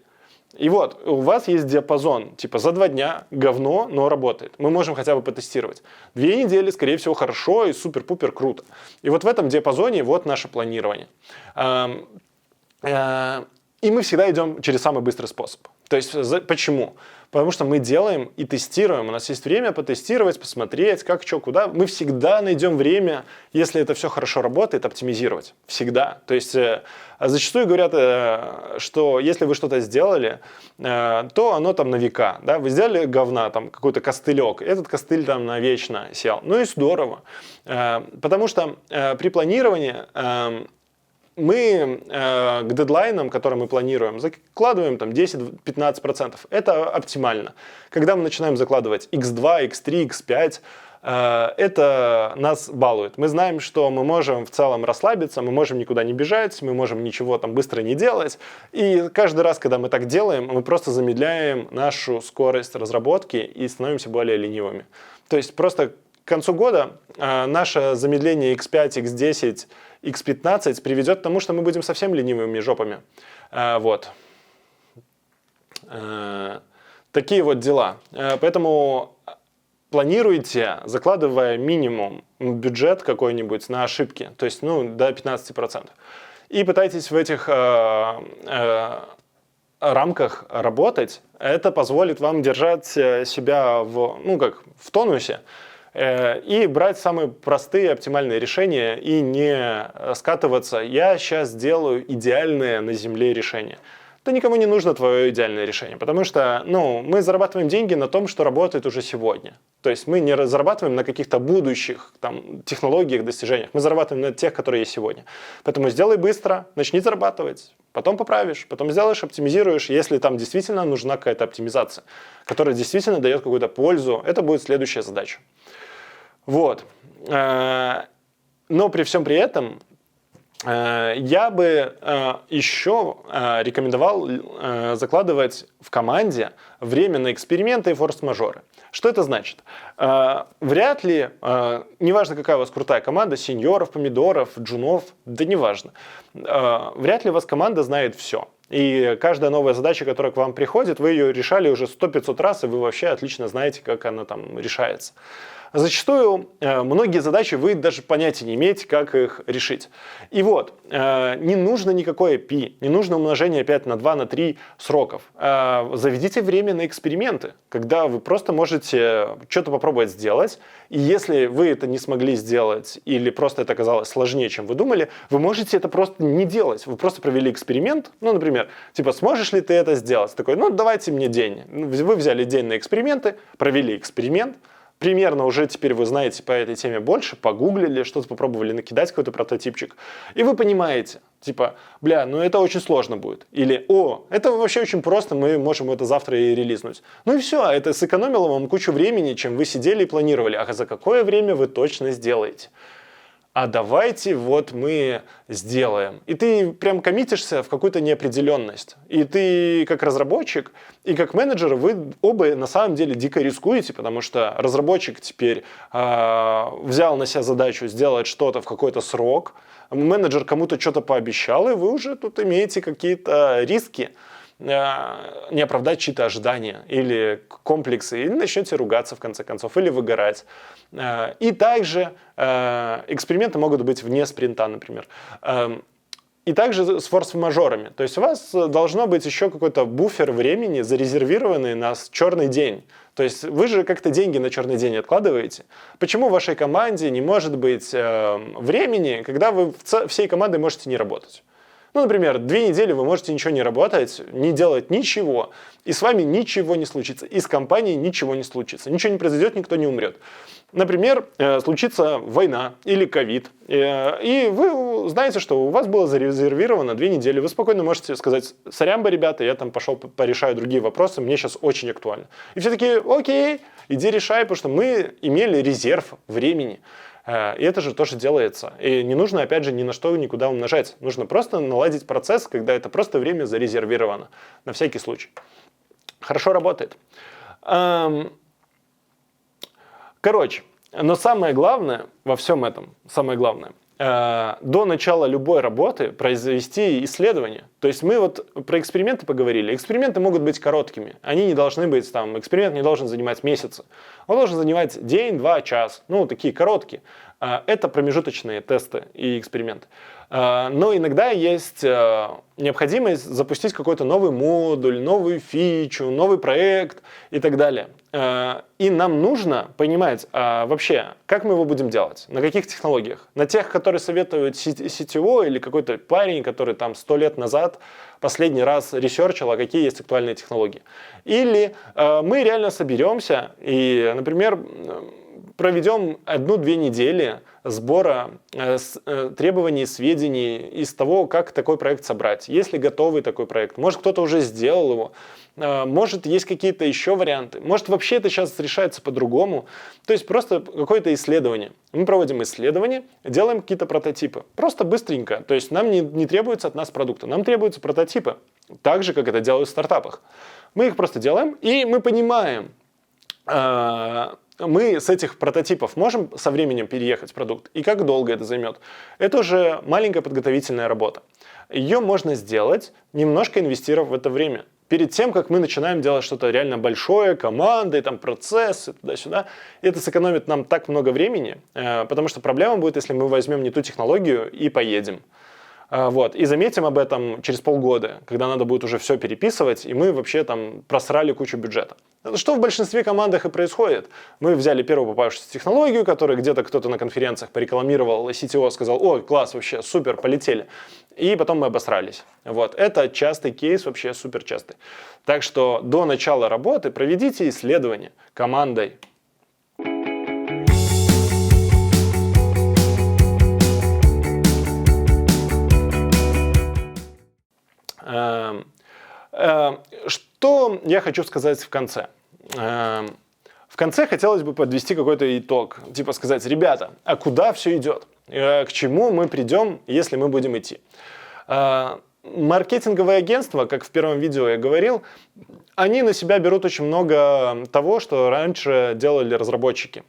И вот, у вас есть диапазон, типа за 2 дня говно, но работает. Мы можем хотя бы потестировать. 2 недели, скорее всего, хорошо и супер-пупер круто. И вот в этом диапазоне вот наше планирование. И мы всегда идем через самый быстрый способ. То есть, почему? Потому что мы делаем и тестируем. У нас есть время потестировать, посмотреть, как, что, куда. Мы всегда найдем время, если это все хорошо работает, оптимизировать. Всегда. То есть, зачастую говорят, что если вы что-то сделали, то оно там на века. Да? Вы сделали говна, там какой-то костылек, этот костыль там навечно сел. Ну и здорово. Потому что при планировании мы к дедлайнам, которые мы планируем, закладываем там 10-15%. Это оптимально. Когда мы начинаем закладывать x2, x3, x5, это нас балует. Мы знаем, что мы можем в целом расслабиться, мы можем никуда не бежать, мы можем ничего там быстро не делать. И каждый раз, когда мы так делаем, мы просто замедляем нашу скорость разработки и становимся более ленивыми. То есть просто к концу года наше замедление x5, x10, x15 приведет к тому, что мы будем совсем ленивыми жопами. Вот. Такие вот дела. Поэтому планируйте, закладывая минимум бюджет какой-нибудь на ошибки, то есть до 15%. И пытайтесь в этих рамках работать. Это позволит вам держать себя в тонусе. И брать самые простые оптимальные решения и не скатываться. Я сейчас сделаю идеальное на земле решение. Да никому не нужно твое идеальное решение, потому что мы зарабатываем деньги на том, что работает уже сегодня. То есть мы не зарабатываем на каких-то будущих технологиях, достижениях. Мы зарабатываем на тех, которые есть сегодня. Поэтому сделай быстро, начни зарабатывать, потом поправишь, потом сделаешь, оптимизируешь. Если там действительно нужна какая-то оптимизация, которая действительно дает какую-то пользу, это будет следующая задача. Вот. Но при всем при этом я бы еще рекомендовал закладывать в команде время на эксперименты и форс-мажоры. Что это значит? Вряд ли, неважно какая у вас крутая команда, сеньоров, помидоров, джунов, да неважно, вряд ли у вас команда знает все. И каждая новая задача, которая к вам приходит, вы ее решали уже 100-500 раз, и вы вообще отлично знаете, как она там решается. Зачастую многие задачи вы даже понятия не имеете, как их решить. И вот, не нужно никакой API, не нужно умножение опять на 2, на 3 сроков. Заведите время на эксперименты, когда вы просто можете что-то попробовать сделать. И если вы это не смогли сделать или просто это оказалось сложнее, чем вы думали, вы можете это просто не делать. Вы просто провели эксперимент, например, сможешь ли ты это сделать? Такой, давайте мне день. Вы взяли день на эксперименты, провели эксперимент, примерно уже теперь вы знаете по этой теме больше, погуглили, что-то попробовали накидать, какой-то прототипчик, и вы понимаете, это очень сложно будет. Или, это вообще очень просто, мы можем это завтра и релизнуть. И все, это сэкономило вам кучу времени, чем вы сидели и планировали. А за какое время вы точно сделаете? А давайте мы сделаем. И ты прям коммитишься в какую-то неопределенность. И ты как разработчик и как менеджер, вы оба на самом деле дико рискуете, потому что разработчик теперь взял на себя задачу сделать что-то в какой-то срок, менеджер кому-то что-то пообещал, и вы уже тут имеете какие-то риски не оправдать чьи-то ожидания или комплексы, или начнете ругаться в конце концов, или выгорать. И также эксперименты могут быть вне спринта, например. И также с форс-мажорами. То есть у вас должно быть еще какой-то буфер времени, зарезервированный на черный день. То есть вы же как-то деньги на черный день откладываете. Почему в вашей команде не может быть времени, когда вы всей командой можете не работать? Ну, например, 2 недели вы можете ничего не работать, не делать ничего, и с вами ничего не случится, и с компанией ничего не случится, ничего не произойдет, никто не умрет. Например, случится война или ковид, и вы знаете, что у вас было зарезервировано 2 недели. Вы спокойно можете сказать: сорямба, ребята, я там пошел порешаю другие вопросы, мне сейчас очень актуально. И все такие: окей, иди решай, потому что мы имели резерв времени. И это же тоже делается. И не нужно, опять же, ни на что никуда умножать. Нужно просто наладить процесс, когда это просто время зарезервировано. На всякий случай. Хорошо работает. Короче, но самое главное во всем этом, самое главное, до начала любой работы произвести исследование. То есть мы вот про эксперименты поговорили. Эксперименты могут быть короткими. Они не должны быть там, эксперимент не должен занимать месяцы. Он должен занимать день, 2, час. Ну, такие короткие. Это промежуточные тесты и эксперименты. Но иногда есть необходимость запустить какой-то новый модуль, новую фичу, новый проект и так далее. И нам нужно понимать вообще, как мы его будем делать, на каких технологиях. На тех, которые советуют CTO или какой-то парень, который там 100 лет назад последний раз ресерчил, какие есть актуальные технологии. Или мы реально соберемся и, например, проведем 1-2 недели сбора требований, сведений из того, как такой проект собрать. Есть ли готовый такой проект? Может, кто-то уже сделал его? Может, есть какие-то еще варианты? Может, вообще это сейчас решается по-другому? То есть просто какое-то исследование. Мы проводим исследование, делаем какие-то прототипы. Просто быстренько. То есть нам не требуется от нас продукта. Нам требуются прототипы. Так же, как это делают в стартапах. Мы их просто делаем, и мы понимаем, мы с этих прототипов можем со временем переехать в продукт, и как долго это займет. Это уже маленькая подготовительная работа. Ее можно сделать, немножко инвестировав в это время. Перед тем, как мы начинаем делать что-то реально большое, командой, там, процессы, туда-сюда, это сэкономит нам так много времени, потому что проблема будет, если мы возьмем не ту технологию и поедем. Вот. И заметим об этом через полгода, когда надо будет уже все переписывать, и мы вообще там просрали кучу бюджета. Что в большинстве командах и происходит. Мы взяли первую попавшуюся технологию, которую где-то кто-то на конференциях порекламировал, CTO сказал: ой, класс, вообще супер, полетели. И потом мы обосрались. Вот. Это частый кейс, вообще супер частый. Так что до начала работы проведите исследование командой. Что я хочу сказать в конце? В конце хотелось бы подвести какой-то итог. Типа сказать: ребята, а куда все идет? К чему мы придем, если мы будем идти? Маркетинговые агентства, как в первом видео я говорил, они на себя берут очень много того, что раньше делали разработчики.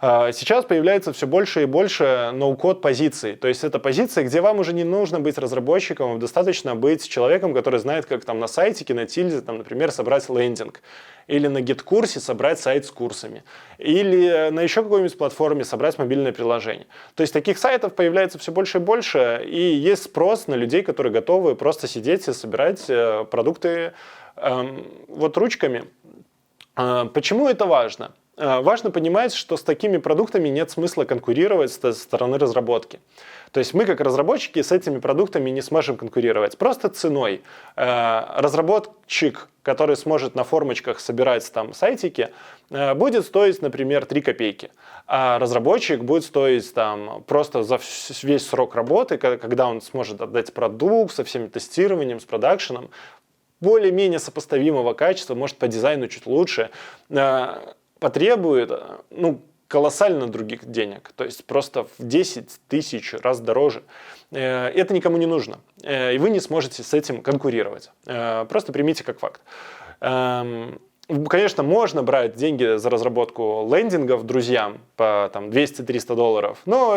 Сейчас появляется все больше и больше ноу-код позиций. То есть это позиции, где вам уже не нужно быть разработчиком, достаточно быть человеком, который знает, как там на сайтике, на тильде, там, например, собрать лендинг. Или на гит-курсе собрать сайт с курсами. Или на еще какой-нибудь платформе собрать мобильное приложение. То есть таких сайтов появляется все больше и больше, и есть спрос на людей, которые готовы просто сидеть и собирать продукты вот ручками. Почему это важно? Важно понимать, что с такими продуктами нет смысла конкурировать со стороны разработки. То есть мы, как разработчики, с этими продуктами не сможем конкурировать. Просто ценой. Разработчик, который сможет на формочках собирать там сайтики, будет стоить, например, 3 копейки. А разработчик будет стоить там просто за весь срок работы, когда он сможет отдать продукт со всеми тестированием, с продакшеном, более-менее сопоставимого качества, может по дизайну чуть лучше, потребует колоссально других денег, то есть просто в 10 тысяч раз дороже. Это никому не нужно, и вы не сможете с этим конкурировать. Просто примите как факт. Конечно, можно брать деньги за разработку лендингов друзьям по там, $200-300, но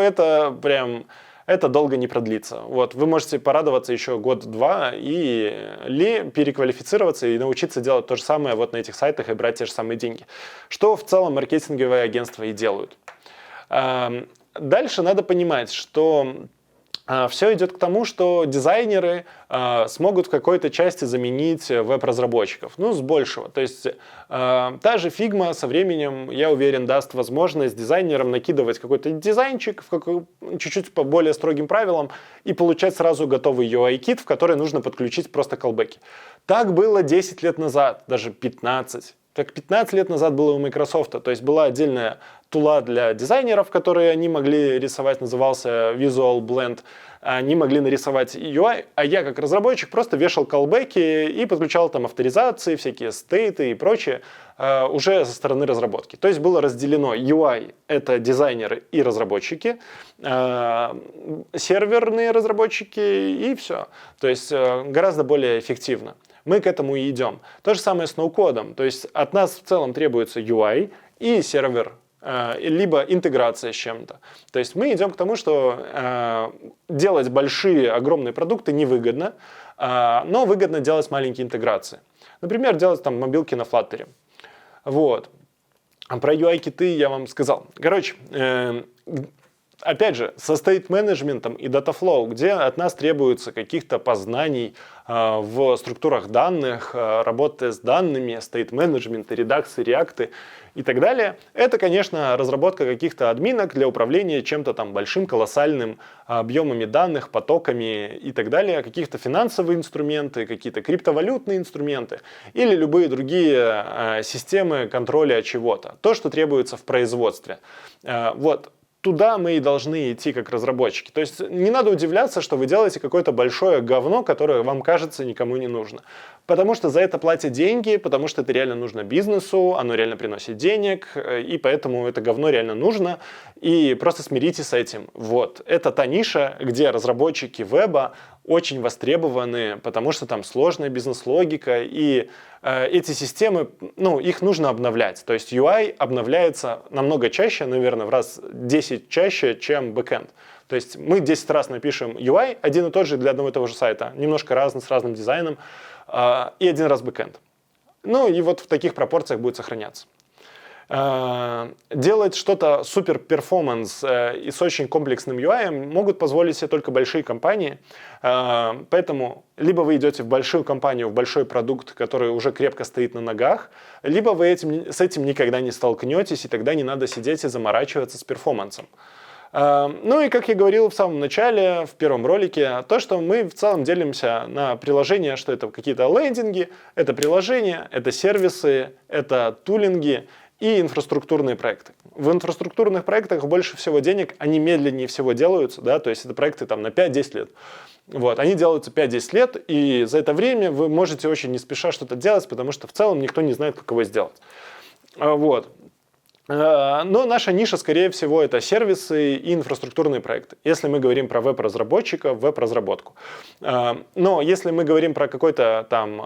это долго не продлится. Вот, вы можете порадоваться еще год-два или переквалифицироваться и научиться делать то же самое вот на этих сайтах и брать те же самые деньги. Что в целом маркетинговые агентства и делают. Дальше надо понимать, что все идет к тому, что дизайнеры смогут в какой-то части заменить веб-разработчиков, ну, с большего. То есть та же Figma со временем, я уверен, даст возможность дизайнерам накидывать какой-то дизайнчик чуть-чуть по более строгим правилам и получать сразу готовый UI-кит, в который нужно подключить просто колбеки. Так было 10 лет назад, даже 15. Как 15 лет назад было у Microsoft, то есть была отдельная тула для дизайнеров, которые они могли рисовать, назывался Visual Blend, они могли нарисовать UI, а я как разработчик просто вешал колбеки и подключал там авторизации, всякие стейты и прочее уже со стороны разработки. То есть было разделено UI — это дизайнеры и разработчики, серверные разработчики и все. То есть гораздо более эффективно. Мы к этому и идем. То же самое с ноу-кодом. То есть от нас в целом требуется UI и сервер, либо интеграция с чем-то. То есть мы идем к тому, что делать большие, огромные продукты невыгодно, но выгодно делать маленькие интеграции. Например, делать там мобилки на Flutter. Вот. А про UI-киты я вам сказал. Короче, опять же, со стейт-менеджментом и датафлоу, где от нас требуется каких-то познаний в структурах данных, работы с данными, стейт-менеджменты, редакции, реакты и так далее. Это, конечно, разработка каких-то админок для управления чем-то там большим, колоссальным, объемами данных, потоками и так далее, каких-то финансовые инструменты, какие-то криптовалютные инструменты или любые другие системы контроля чего-то. То, что требуется в производстве. Вот. Туда мы и должны идти как разработчики. То есть не надо удивляться, что вы делаете какое-то большое говно, которое вам кажется никому не нужно. Потому что за это платят деньги, потому что это реально нужно бизнесу, оно реально приносит денег, и поэтому это говно реально нужно. И просто смиритесь с этим. Вот. Это та ниша, где разработчики веба очень востребованы, потому что там сложная бизнес-логика, и эти системы, ну, их нужно обновлять. То есть UI обновляется намного чаще, наверное, в раз 10 чаще, чем бэкэнд. То есть мы 10 раз напишем UI, один и тот же для одного и того же сайта, немножко разный, с разным дизайном, и один раз бэкэнд. Ну и вот в таких пропорциях будет сохраняться. Делать что-то супер перформанс и с очень комплексным UI могут позволить себе только большие компании. Поэтому либо вы идете в большую компанию, в большой продукт, который уже крепко стоит на ногах, либо вы с этим никогда не столкнетесь, и тогда не надо сидеть и заморачиваться с перформансом. Ну и, как я говорил в самом начале, в первом ролике, то, что мы в целом делимся на приложения, что это какие-то лендинги, это приложения, это сервисы, это тулинги и инфраструктурные проекты. В инфраструктурных проектах больше всего денег, они медленнее всего делаются, да, то есть это проекты там на 5-10 лет. Вот, они делаются 5-10 лет, и за это время вы можете очень не спеша что-то делать, потому что в целом никто не знает, как его сделать. Вот. Но наша ниша, скорее всего, это сервисы и инфраструктурные проекты. Если мы говорим про веб-разработчика, веб-разработку. Но если мы говорим про какой-то там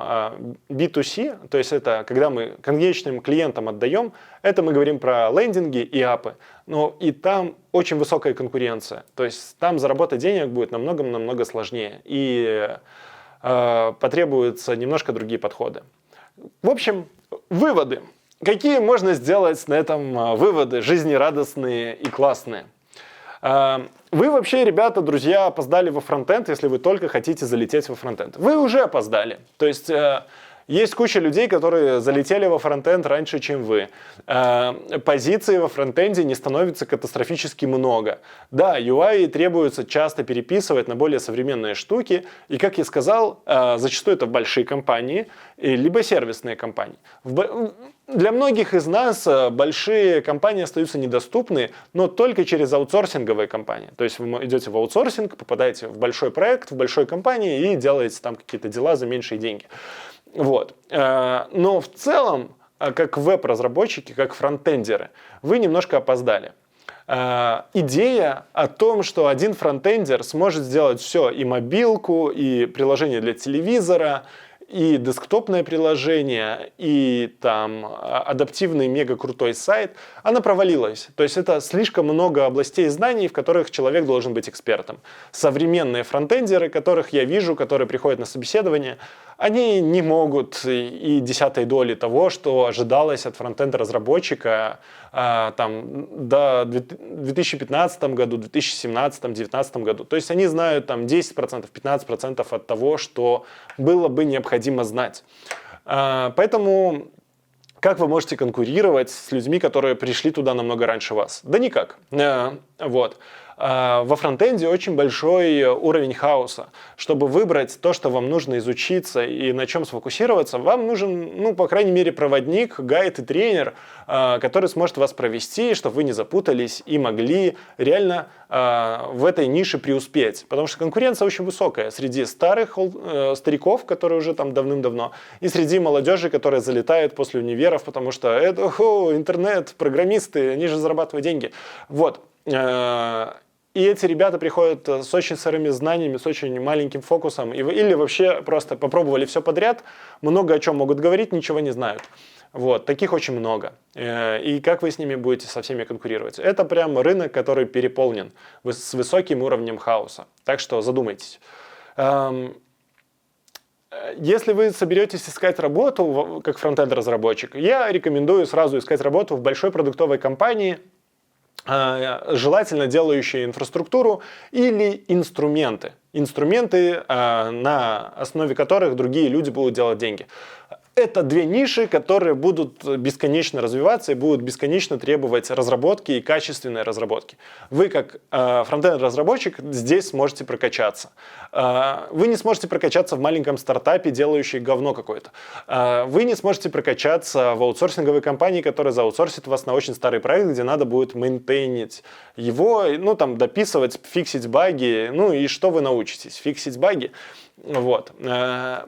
B2C, то есть это когда мы конечным клиентам отдаем, это мы говорим про лендинги и апы. Но и там очень высокая конкуренция. То есть там заработать денег будет намного-намного сложнее. И потребуются немножко другие подходы. В общем, выводы. Какие можно сделать на этом выводы жизнерадостные и классные? Вы вообще, ребята, друзья, опоздали во фронтенд, если вы только хотите залететь во фронтенд. Вы уже опоздали. То есть есть куча людей, которые залетели во фронтенд раньше, чем вы. Позиций во фронтенде не становится катастрофически много. Да, UI требуется часто переписывать на более современные штуки. И, как я сказал, зачастую это большие компании, либо сервисные компании. Для многих из нас большие компании остаются недоступны, но только через аутсорсинговые компании. То есть вы идете в аутсорсинг, попадаете в большой проект, в большой компании и делаете там какие-то дела за меньшие деньги. Вот. Но в целом, как веб-разработчики, как фронтендеры, вы немножко опоздали. Идея о том, что один фронтендер сможет сделать все, и мобилку, и приложение для телевизора, и десктопное приложение, и там адаптивный мега крутой сайт, она провалилась. То есть это слишком много областей знаний, в которых человек должен быть экспертом. Современные фронтендеры, которых я вижу, которые приходят на собеседование, они не могут и десятой доли того, что ожидалось от фронтенд-разработчика там, до 2015 году, 2017, 2019 году. То есть они знают там 10%, 15% от того, что было бы необходимо знать. Поэтому как вы можете конкурировать с людьми, которые пришли туда намного раньше вас? Да никак. Вот. Во фронтенде очень большой уровень хаоса. Чтобы выбрать то, что вам нужно изучиться и на чем сфокусироваться, вам нужен, ну, по крайней мере, проводник, гайд и тренер, который сможет вас провести, чтобы вы не запутались и могли реально в этой нише преуспеть. Потому что конкуренция очень высокая среди стариков, которые уже там давным-давно, и среди молодежи, которая залетает после универов, потому что это интернет, программисты, они же зарабатывают деньги. Вот. И эти ребята приходят с очень сырыми знаниями, с очень маленьким фокусом, или вообще просто попробовали все подряд, много о чем могут говорить, ничего не знают. Вот, таких очень много. И как вы с ними будете со всеми конкурировать? Это прям рынок, который переполнен с высоким уровнем хаоса. Так что задумайтесь. Если вы соберетесь искать работу как фронтенд-разработчик, я рекомендую сразу искать работу в большой продуктовой компании, желательно делающие инфраструктуру или инструменты. Инструменты, на основе которых другие люди будут делать деньги. Это две ниши, которые будут бесконечно развиваться и будут бесконечно требовать разработки и качественной разработки. Вы, как фронтенд-разработчик, здесь сможете прокачаться. Вы не сможете прокачаться в маленьком стартапе, делающем говно какое-то. Вы не сможете прокачаться в аутсорсинговой компании, которая заутсорсит вас на очень старый проект, где надо будет мейнтейнить его, ну, там, дописывать, фиксить баги. Ну, и что вы научитесь? Фиксить баги. Вот.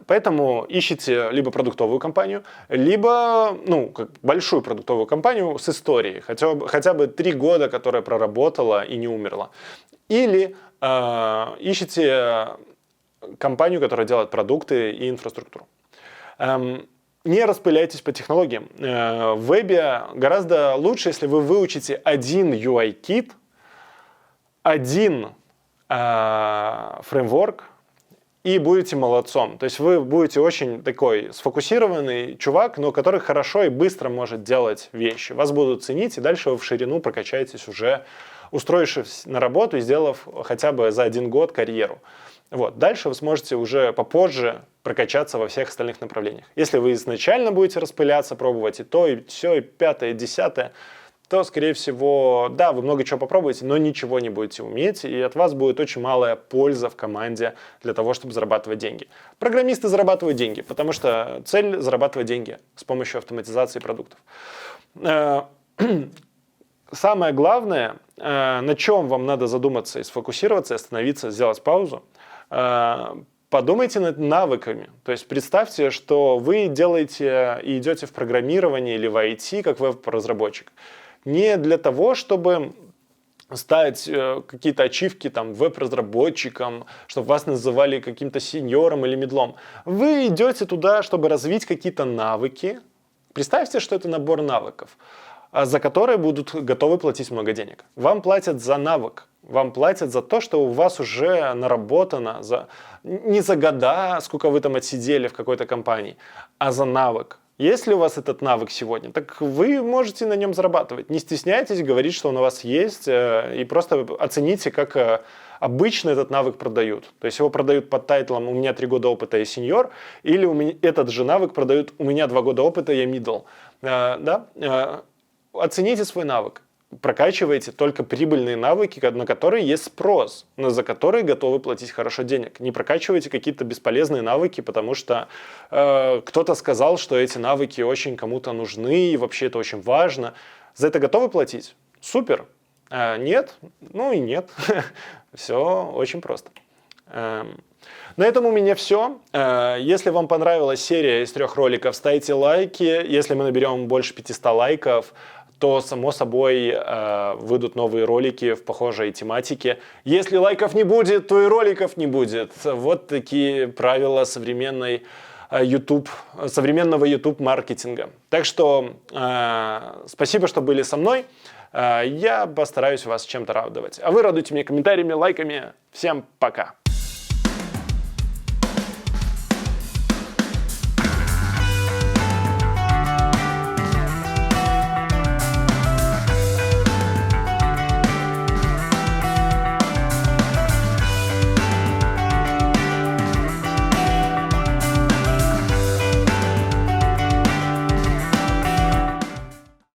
Поэтому ищите либо продуктовую компанию, либо большую продуктовую компанию с историей, хотя бы 3 года, которая проработала и не умерла. Или ищите компанию, которая делает продукты и инфраструктуру. Не распыляйтесь по технологиям. В вебе гораздо лучше, если вы выучите один UI-кит, один фреймворк, и будете молодцом. То есть вы будете очень такой сфокусированный чувак, но который хорошо и быстро может делать вещи. Вас будут ценить, и дальше вы в ширину прокачаетесь уже, устроившись на работу и сделав хотя бы за 1 год карьеру. Вот. Дальше вы сможете уже попозже прокачаться во всех остальных направлениях. Если вы изначально будете распыляться, пробовать и то, и все, и 5-е, и 10-е, то, скорее всего, да, вы много чего попробуете, но ничего не будете уметь, и от вас будет очень малая польза в команде для того, чтобы зарабатывать деньги. Программисты зарабатывают деньги, потому что цель – зарабатывать деньги с помощью автоматизации продуктов. Самое главное, на чем вам надо задуматься и сфокусироваться, остановиться, сделать паузу, подумайте над навыками. То есть представьте, что вы делаете и идете в программирование или в IT как веб-разработчик. Не для того, чтобы ставить какие-то ачивки там веб-разработчиком, чтобы вас называли каким-то сеньором или медлом. Вы идете туда, чтобы развить какие-то навыки. Представьте, что это набор навыков, за которые будут готовы платить много денег. Вам платят за навык. Вам платят за то, что у вас уже наработано не за года, сколько вы там отсидели в какой-то компании, а за навык. Если у вас этот навык сегодня, так вы можете на нем зарабатывать. Не стесняйтесь говорить, что он у вас есть, и просто оцените, как обычно этот навык продают. То есть его продают под тайтлом «У меня 3 года опыта, я сеньор», или этот же навык продают «У меня 2 года опыта, я middle». Оцените свой навык. Прокачивайте только прибыльные навыки, на которые есть спрос, но за которые готовы платить хорошо денег. Не прокачивайте какие-то бесполезные навыки, потому что кто-то сказал, что эти навыки очень кому-то нужны, и вообще это очень важно. За это готовы платить? Супер. Нет? Ну и нет. Все очень просто. На этом у меня все. Если вам понравилась серия из 3 роликов, ставьте лайки. Если мы наберем больше 500 лайков, то, само собой, выйдут новые ролики в похожей тематике. Если лайков не будет, то и роликов не будет. Вот такие правила современной YouTube, современного YouTube-маркетинга. Так что спасибо, что были со мной. Я постараюсь вас чем-то радовать. А вы радуйте меня комментариями, лайками. Всем пока!